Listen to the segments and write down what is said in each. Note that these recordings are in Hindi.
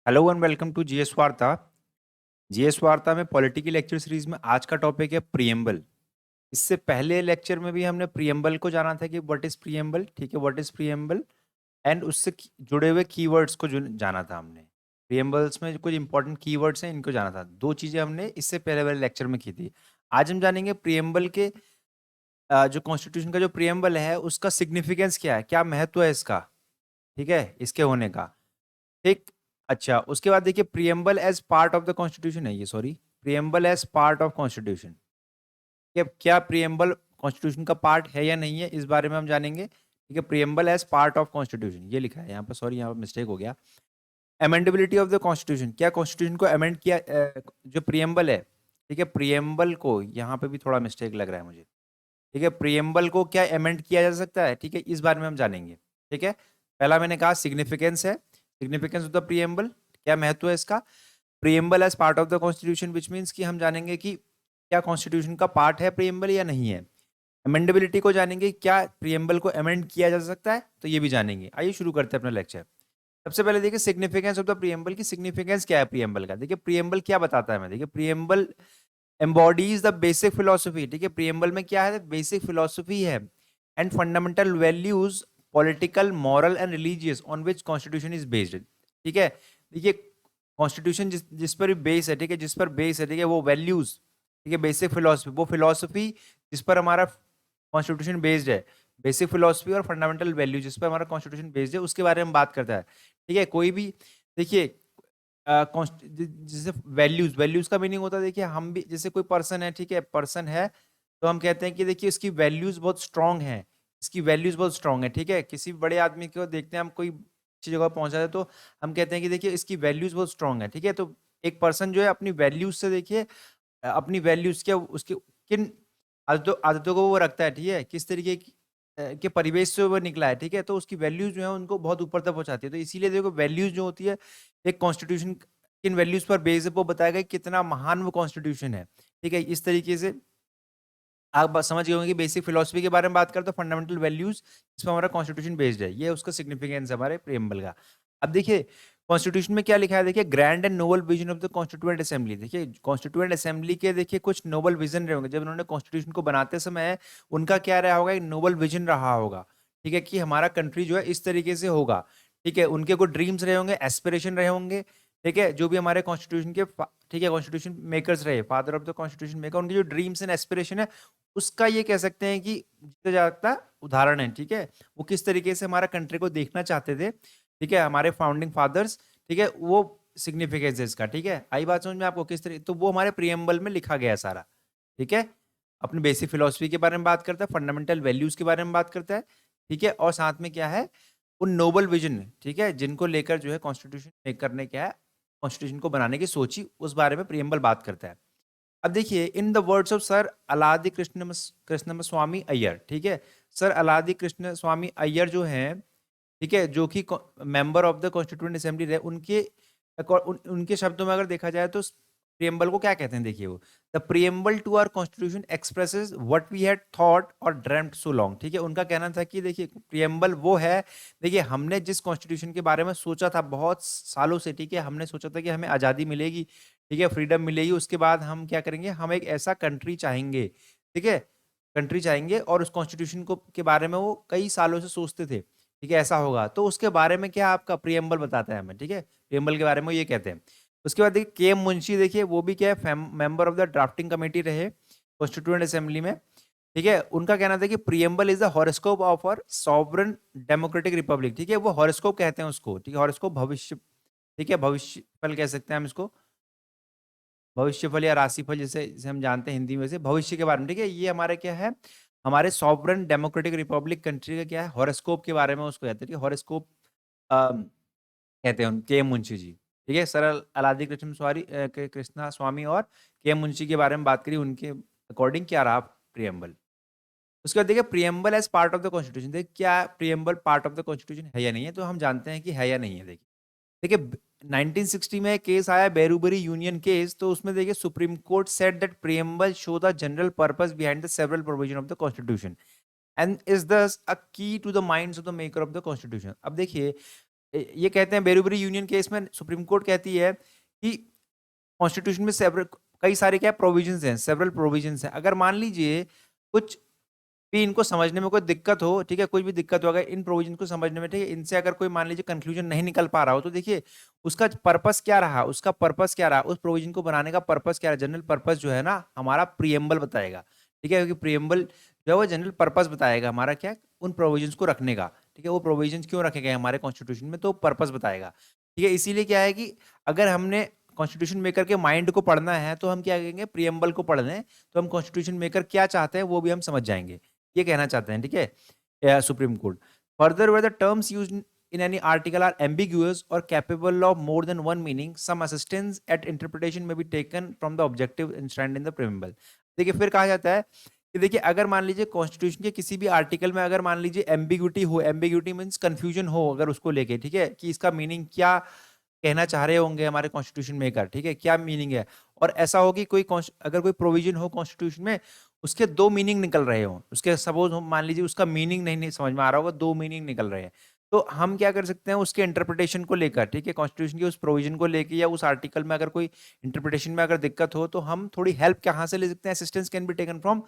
Hello and welcome to GS Varta. GS Varta में पॉलिटिकल लेक्चर सीरीज में आज का टॉपिक है प्रियम्बल। इससे पहले लेक्चर में भी हमने प्रियम्बल को जाना था कि व्हाट इज प्रियम्बल, ठीक है, व्हाट इज प्रियम्बल एंड उससे जुड़े हुए कीवर्ड्स को जाना था हमने। प्रियम्बल्स में कुछ इंपॉर्टेंट कीवर्ड्स हैं, इनको जाना था। दो चीजें हमने इससे पहले वाले लेक्चर में की थी। आज हम जानेंगे प्रियम्बल के जो कॉन्स्टिट्यूशन का जो प्रियम्बल है उसका सिग्निफिकेंस क्या है, क्या महत्व है इसका, ठीक है, इसके होने का। ठीक। अच्छा, उसके बाद देखिए preamble as part of the constitution है ये, sorry, preamble as part of constitution. क्या प्रियम्बल कॉन्स्टिट्यूशन का पार्ट है या नहीं है, इस बारे में हम जानेंगे। ठीक है, preamble as part of constitution ये लिखा है यहाँ पर, सॉरी यहाँ पर मिस्टेक हो गया। अमेंडेबिलिटी ऑफ द कॉन्स्टिट्यूशन, क्या कॉन्स्टिट्यूशन को अमेंड किया, जो प्रियम्बल है, ठीक है, प्रियम्बल को, यहाँ पे भी थोड़ा मिस्टेक लग रहा है मुझे, ठीक है, प्रियम्बल को क्या अमेंड किया जा सकता है, ठीक है, इस बारे में हम जानेंगे। ठीक है, पहला मैंने कहा सिग्निफिकेंस है, सिग्निफिकेंस ऑफ द प्रियम्बल, क्या महत्व है इसका। Preamble as part of the constitution which means कि हम जानेंगे कि क्या कॉन्स्टिट्यूशन का पार्ट है प्रियम्बल या नहीं है। अमेंडेबिलिटी को जानेंगे, क्या प्रियम्बल को अमेंड किया जा सकता है, तो ये भी जानेंगे। आइए शुरू करते हैं अपना लेक्चर। सबसे पहले देखिए सिग्निफिकेंस ऑफ द प्रियम्बल की सिग्निफिकेंस क्या है प्रियम्बल का। देखिए प्रियम्बल क्या बताता है हमें, देखिए preamble embodies the basic philosophy, ठीक है, प्रियम्बल में क्या है, बेसिक फिलोसफी है and fundamental values political moral and religious on which constitution is based. ठीक है, देखिए कॉन्स्टिट्यूशन जिस पर बेस है, ठीक है, जिस पर बेस है, ठीक है, वो वैल्यूज, ठीक है, बेसिक फिलोसफी, वो फिलोसफी जिस पर हमारा कॉन्स्टिट्यूशन बेस्ड है, बेसिक फिलोसफी और फंडामेंटल वैल्यू जिस पर हमारा कॉन्स्टिट्यूशन बेस्ड है, उसके बारे में बात करता है। ठीक है, कोई भी देखिए जैसे वैल्यूज, वैल्यूज का मीनिंग होता है, देखिए हम भी जैसे कोई पर्सन है, ठीक है, पर्सन है, तो हम कहते हैं कि देखिए इसकी वैल्यूज बहुत स्ट्रांग है, इसकी वैल्यूज बहुत स्ट्रांग है। ठीक है, किसी बड़े आदमी को देखते हैं हम, कोई अच्छी जगह पहुंचा है, तो हम कहते हैं कि देखिए इसकी वैल्यूज बहुत स्ट्रांग है। ठीक है, तो एक पर्सन जो है अपनी वैल्यूज से देखिए, अपनी वैल्यूज के उसके किन आदतों आदतों को वो रखता है, ठीक है, किस तरीके की के परिवेश से वो निकला है, ठीक है, तो उसकी वैल्यूज जो है उनको बहुत ऊपर तक पहुंचाती है। तो इसीलिए देखो वैल्यूज जो होती है, एक कॉन्स्टिट्यूशन किन वैल्यूज पर बेस है वो बताएगा कि कितना महान वो कॉन्स्टिट्यूशन है। ठीक है, इस तरीके से आप समझ गए होंगे कि बेसिक फिलोसफी के बारे में बात करते तो फंडामेंटल वैल्यूज जिस पर हमारा कॉन्स्टिट्यूशन बेस्ड है, ये उसका सिग्निफिकेंस है हमारे प्रियम्बल का। अब देखिए कॉन्स्टिट्यूशन में क्या लिखा है, देखिए grand and noble vision of the constituent assembly. देखिए कॉन्स्टिट्यूएंट असेंबली के देखिए कुछ नोबल विजन रहे होंगे, जब उन्होंने कॉन्स्टिट्यूशन को बनाते समय उनका क्या रहा होगा, एक नोबल विजन रहा होगा। ठीक है, कि हमारा कंट्री जो है इस तरीके से होगा। ठीक है, उनके कुछ ड्रीम्स रहे होंगे, एस्पिरेशन रहे होंगे। ठीक है, जो भी हमारे कॉन्स्टिट्यूशन के ठीक है कॉन्स्टिट्यूशन मेकर्स रहे, father of the constitution maker, उनके जो ड्रीम्स एंड एस्पिरेशन है उसका ये कह सकते हैं कि जीता जागता उदाहरण है। ठीक है, वो किस तरीके से हमारा कंट्री को देखना चाहते थे, ठीक है, हमारे फाउंडिंग फादर्स, ठीक है, वो सिग्निफिकेंस है इसका। ठीक है, आई बात समझ में आपको किस तरीके, तो वो हमारे प्रियम्बल में लिखा गया है सारा। ठीक है, अपनी बेसिक फिलोसफी के बारे में बात करता है, फंडामेंटल वैल्यूज के बारे में बात करता है। ठीक है, और साथ में क्या है, उन नोबल विजन, ठीक है, जिनको लेकर जो है कॉन्स्टिट्यूशन मेकर ने क्या है, कॉन्स्टिट्यूशन को बनाने की सोची, उस बारे में प्रियम्बल बात करता है। अब देखिए in the words of sir Alladi Krishnaswami Ayyar, ठीक है, सर अलादि कृष्ण स्वामी अय्यर जो हैं, ठीक है, जो कि member of the constituent assembly रहे, उनके शब्दों में अगर देखा जाए तो प्रियम्बल को क्या कहते हैं, देखिए वो the preamble to our constitution expresses what we had thought और ड्रीम्ड सो लॉन्ग। ठीक है, उनका कहना था कि देखिए प्रियम्बल वो है, देखिए हमने जिस कॉन्स्टिट्यूशन के बारे में सोचा था बहुत सालों से, ठीक है, हमने सोचा था कि हमें आज़ादी मिलेगी, ठीक है, फ्रीडम मिलेगी, उसके बाद हम क्या करेंगे, हम एक ऐसा कंट्री चाहेंगे, ठीक है, कंट्री चाहेंगे, और उस कॉन्स्टिट्यूशन को के बारे में वो कई सालों से सोचते थे। ठीक है, ऐसा होगा, तो उसके बारे में क्या आपका प्रियम्बल बताता है हमें। ठीक है, प्रियम्बल के बारे में ये कहते हैं। उसके बाद देखिए के एम मुंशी, देखिए वो भी क्या है, member of the drafting committee रहे कॉन्स्टिट्यूएंट असेंबली में। ठीक है, उनका कहना था कि preamble is the horoscope of our sovereign democratic republic. ठीक है, वो हॉरोस्कोप कहते हैं उसको, ठीक है, हॉरोस्कोप भविष्य, ठीक है, भविष्य फल कह सकते हैं हम इसको, भविष्यफल या राशिफल जैसे जैसे हम जानते हैं हिंदी में से भविष्य के बारे में। ठीक है, ये हमारे क्या है, हमारे सॉवरन डेमोक्रेटिक रिपब्लिक कंट्री का क्या है, हॉरोस्कोप के बारे में उसको कहते हैं, हॉरोस्कोप कहते हैं के एम मुंशी जी। ठीक है, सरल अलादी कृष्ण कृष्णा स्वामी और के एम मुंशी के बारे में बात करी, उनके अकॉर्डिंग क्या रहा प्रियम्बल। उसके बाद देखिए preamble as part of the constitution, देखिए क्या preamble part of the constitution है या नहीं है, तो हम जानते हैं कि है या नहीं है। देखिए देखिए 1960 में केस आया बेरूबरी यूनियन केस, तो उसमें देखिए Supreme Court said that preamble show the general purpose behind the several provision of the constitution and is thus a key to the minds of the maker of the constitution. अब देखिए ये कहते हैं बेरूबरी यूनियन केस में सुप्रीम कोर्ट कहती है कि कॉन्स्टिट्यूशन में सेवरल कई सारे क्या प्रोविजंस हैं, सेवरल प्रोविजंस हैं। अगर मान लीजिए कुछ भी इनको समझने में कोई दिक्कत हो, ठीक है, कोई भी दिक्कत हो अगर इन प्रोविजन को समझने में, ठीक है, इनसे अगर कोई मान लीजिए कंक्लूजन नहीं निकल पा रहा हो, तो देखिए उसका पर्पस क्या रहा, उसका पर्पस क्या रहा, उस प्रोविजन को बनाने का पर्पस क्या रहा। जनरल पर्पस जो है ना हमारा प्रियम्बल बताएगा, ठीक है, क्योंकि प्रियम्बल जो है वो जनरल पर्पस बताएगा हमारा क्या, उन प्रोविजंस को रखने का, ठीक है, वो प्रोविजंस क्यों रखे गए हमारे कॉन्स्टिट्यूशन में, तो पर्पस बताएगा, ठीक है। इसीलिए क्या है कि अगर हमने कॉन्स्टिट्यूशन मेकर के माइंड को पढ़ना है तो हम क्या करेंगे, प्रियम्बल को पढ़ लें, तो हम कॉन्स्टिट्यूशन मेकर क्या चाहते हैं वो भी हम समझ जाएंगे, ये कहना चाहते हैं, ठीक है, Supreme Court. Further where the terms used in any article are ambiguous or capable of more than one meaning, some assistance at interpretation may be taken from the objective enshrined in the preamble। देखिए फिर कहा जाता है कि देखिए अगर मान लीजिए कॉन्स्टिट्यूशन के किसी भी आर्टिकल में अगर मान लीजिए एम्बिग्यूटी हो, एम्बिग्यूटी मीन्स कंफ्यूजन हो अगर उसको लेके, ठीक है, कि इसका मीनिंग क्या कहना चाह रहे होंगे हमारे कॉन्स्टिट्यूशन मेकर, ठीक है, क्या मीनिंग है, और ऐसा हो कि कोई अगर कोई प्रोविजन हो कॉन्स्टिट्यूशन में उसके दो मीनिंग निकल रहे हो, उसके सपोज मान लीजिए उसका मीनिंग नहीं समझ में आ रहा होगा, दो मीनिंग निकल रहे हैं, तो हम क्या कर सकते हैं उसके इंटरप्रिटेशन को लेकर, ठीक है, कॉन्स्टिट्यूशन के उस प्रोविजन को लेकर या उस आर्टिकल में अगर कोई इंटरप्रिटेशन में अगर दिक्कत हो तो हम थोड़ी हेल्प कहाँ से ले सकते हैं, assistance can be taken from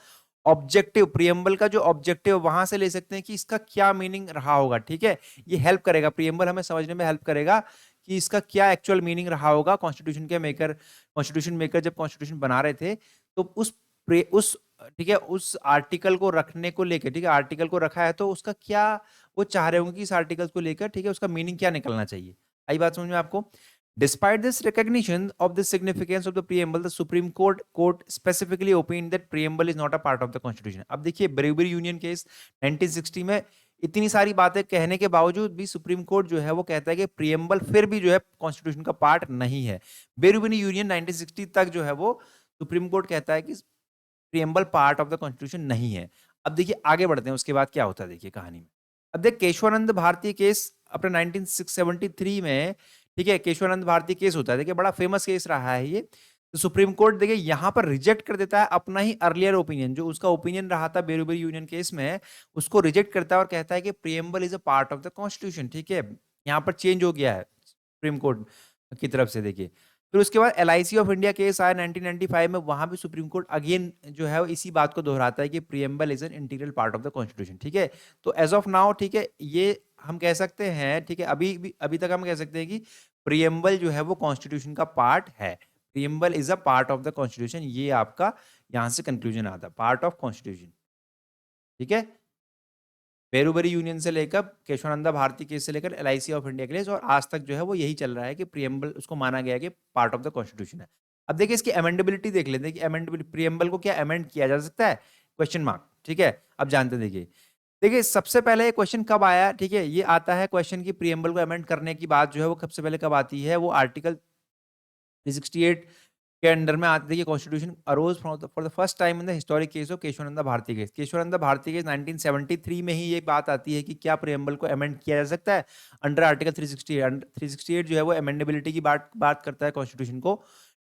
objective, preamble का जो ऑब्जेक्टिव वहां से ले सकते हैं कि इसका क्या मीनिंग रहा होगा, ठीक है, ये हेल्प करेगा, प्रियम्बल हमें समझने में हेल्प करेगा कि इसका क्या एक्चुअल मीनिंग रहा होगा। कॉन्स्टिट्यूशन मेकर जब कॉन्स्टिट्यूशन बना रहे थे तो उस ठीक है उस आर्टिकल को रखने को लेकर, ठीक है, आर्टिकल को रखा है तो उसका क्या वो चाह रहे होंगे कि इस आर्टिकल को लेकर, ठीक है, उसका मीनिंग क्या निकलना चाहिए। आई बात समझ में आपको। Despite this recognition of the significance of the preamble, the Supreme Court specifically opined that preamble is not a part of the Constitution। अब देखिए ब्रेवरी यूनियन केस 1960 में इतनी सारी बातें कहने के बावजूद भी सुप्रीम कोर्ट जो है वो कहता है कि प्रियम्बल फिर भी जो है कॉन्स्टिट्यूशन का पार्ट नहीं है। बेरूबिनी यूनियन 1960 तक जो है वो सुप्रीम कोर्ट कहता है कि preamble part of the constitution नहीं है। अब देखिए आगे बढ़ते हैं उसके बाद क्या होता है देखिए कहानी में। अब देख केशवानंद भारती केस अपने 1973 में, ठीक है, केशवानंद भारती केस होता है, देखिए बड़ा फेमस केस रहा है ये। तो सुप्रीम कोर्ट देखिए यहाँ पर रिजेक्ट कर देता है अपना ही अर्लियर ओपिनियन, जो उसका ओपिनियन रहा था बेरूबरी यूनियन केस में, उसको रिजेक्ट करता है और कहता है कि preamble is a part of the constitution, ठीक है, यहाँ पर चेंज हो गया है सुप्रीम कोर्ट की तरफ से। देखिए फिर उसके बाद LIC ऑफ इंडिया केस आया 1995 में, वहां भी सुप्रीम कोर्ट अगेन जो है इसी बात को दोहराता है कि preamble is an integral part of the constitution, ठीक है। तो एज ऑफ नाउ, ठीक है, ये हम कह सकते हैं, ठीक है, अभी तक हम कह सकते हैं कि प्रियम्बल जो है वो कॉन्स्टिट्यूशन का पार्ट है। Preamble is a part of the constitution, ये आपका यहां से कंक्लूजन आता है, पार्ट ऑफ कॉन्स्टिट्यूशन, ठीक है। बेरूबरी यूनियन से लेकर केशवानंदा भारती केस से लेकर LIC ऑफ इंडिया केस और आज तक जो है वो यही चल रहा है कि प्रियम्बल उसको माना गया कि पार्ट ऑफ द कॉन्स्टिट्यूशन है। अब देखिए इसकी अमेंडेबिलिटी देख लेते हैं कि अमेंडेबिलिटी प्रियम्बल को क्या अमेंड किया जा सकता है, क्वेश्चन मार्क, ठीक है। अब जानते देखिए देखिए सबसे पहले क्वेश्चन कब आया, ठीक है, ये आता है क्वेश्चन की प्रियम्बल को अमेंड करने की बात जो है वो सबसे पहले कब आती है, वो आर्टिकल 368 के अंडर में आते थे कि constitution arose for the first time in the historic case of Kesavananda Bharati case. Kesavananda Bharati case 1973 में ही ये बात आती है कि क्या प्रियम्बल को अमेंड किया जा सकता है अंडर आर्टिकल 368। 368 जो है वो अमेंडेबिलिटी की बात करता है कॉन्स्टिट्यूशन को,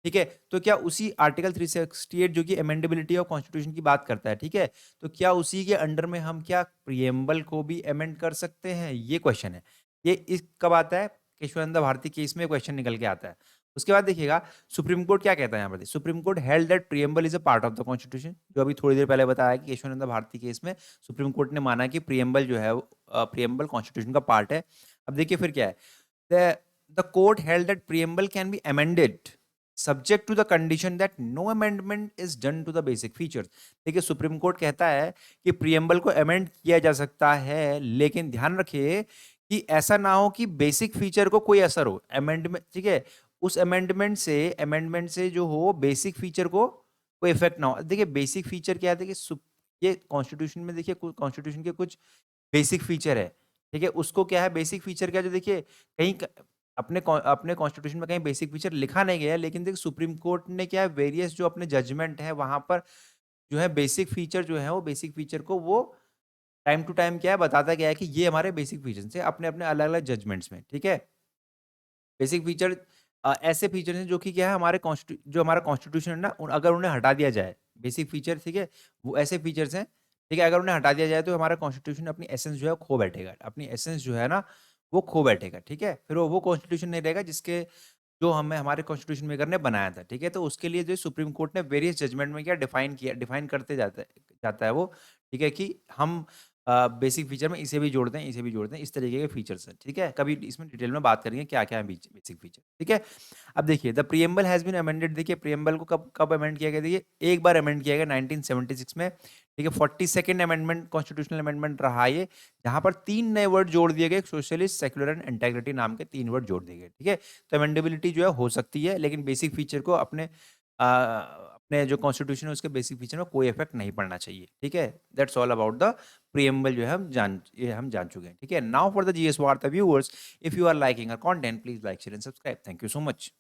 ठीक है। तो क्या उसी आर्टिकल 368 जो कि अमेंडेबिलिटी ऑफ कॉन्स्टिट्यूशन की बात करता है, ठीक है, तो क्या उसी के अंडर में हम क्या प्रियम्बल को भी अमेंड कर सकते हैं, ये क्वेश्चन है। ये इस कब आता है, केशवानंदा भारती केस में क्वेश्चन निकल के आता है। उसके बाद देखिएगा सुप्रीम कोर्ट क्या कहता है यहाँ पर। Supreme court held that preamble is a part of the constitution, जो अभी थोड़ी देर पहले बताया कि केशवानंद भारती केस में सुप्रीम कोर्ट ने माना कि प्रियम्बल जो है प्रियम्बल कॉन्स्टिट्यूशन का पार्ट है। अब देखिए फिर क्या है, the court held that preamble can be amended subject to the condition that no amendment is done to the basic features. देखिए सुप्रीम कोर्ट कहता है कि प्रियम्बल को अमेंड किया जा सकता है, लेकिन ध्यान रखिए कि ऐसा ना हो कि बेसिक फीचर को कोई असर हो अमेंडमेंट, ठीक है, उस अमेंडमेंट से जो हो बेसिक फीचर को कोई इफेक्ट ना हो। देखिए बेसिक फीचर क्या है, देखिए ये कॉन्स्टिट्यूशन में देखिए कॉन्स्टिट्यूशन के कुछ बेसिक फीचर है, ठीक है, उसको क्या है बेसिक फीचर क्या, जो देखिए कहीं अपने कॉन्स्टिट्यूशन में कहीं बेसिक फीचर लिखा नहीं गया है, लेकिन देखिए सुप्रीम कोर्ट ने क्या है वेरियस जो अपने जजमेंट है वहां पर जो है बेसिक फीचर जो है वो बेसिक फीचर को वो टाइम टू टाइम क्या है बताता गया है कि ये हमारे बेसिक फीचर्स है अपने अपने अलग अलग जजमेंट्स में, ठीक है। बेसिक फीचर ऐसे फीचर हैं जो कि क्या है जो हमारा कॉन्स्टिट्यूशन है ना अगर उन्हें हटा दिया जाए बेसिक फीचर, ठीक है, वो ऐसे फीचर्स हैं, ठीक है, अगर उन्हें हटा दिया जाए तो हमारा कॉन्स्टिट्यूशन अपनी एसेंस जो है खो बैठेगा, अपनी एसेंस जो है ना वो खो बैठेगा, ठीक है? फिर वो कॉन्स्टिट्यूशन नहीं रहेगा जिसके जो हमें हमारे कॉन्स्टिट्यूशन मेकर ने बनाया था, ठीक है? तो उसके लिए जो सुप्रीम कोर्ट ने वेरियस जजमेंट में क्या डिफाइन करते जाता है वो, ठीक है? कि हम बेसिक फीचर में इसे भी जोड़ दें, इसे भी जोड़ दें, इस तरीके के फीचर्स हैं, ठीक है? कभी इसमें डिटेल में बात करेंगे क्या-क्या है बेसिक फीचर, ठीक है? अब देखिए the preamble has been amended, देखिए प्रीएम्बल को कब कब अमेंड किया गया, देखिए एक बार अमेंड किया गया 1976 में, ठीक है? 42nd अमेंडमेंट कॉन्स्टिट्यूशनल अमेंडमेंट रहा ये, जहाँ पर 3 नए वर्ड जोड़ दिए गए, सोशलिस्ट, सेक्युलर एंड इंटीग्रिटी नाम के 3 वर्ड जोड़ दिए गए, ठीक है? तो अमेंडेबिलिटी जो है हो सकती है, लेकिन बेसिक फीचर को अपने जो कॉन्स्टिट्यूशन है उसके बेसिक फीचर में कोई इफेक्ट नहीं पड़ना चाहिए, ठीक है? That's all about the preamble जो है हम जान चुके हैं, ठीक है? Now for the GS Varta viewers, if you are liking our content please like share and subscribe. Thank you so much.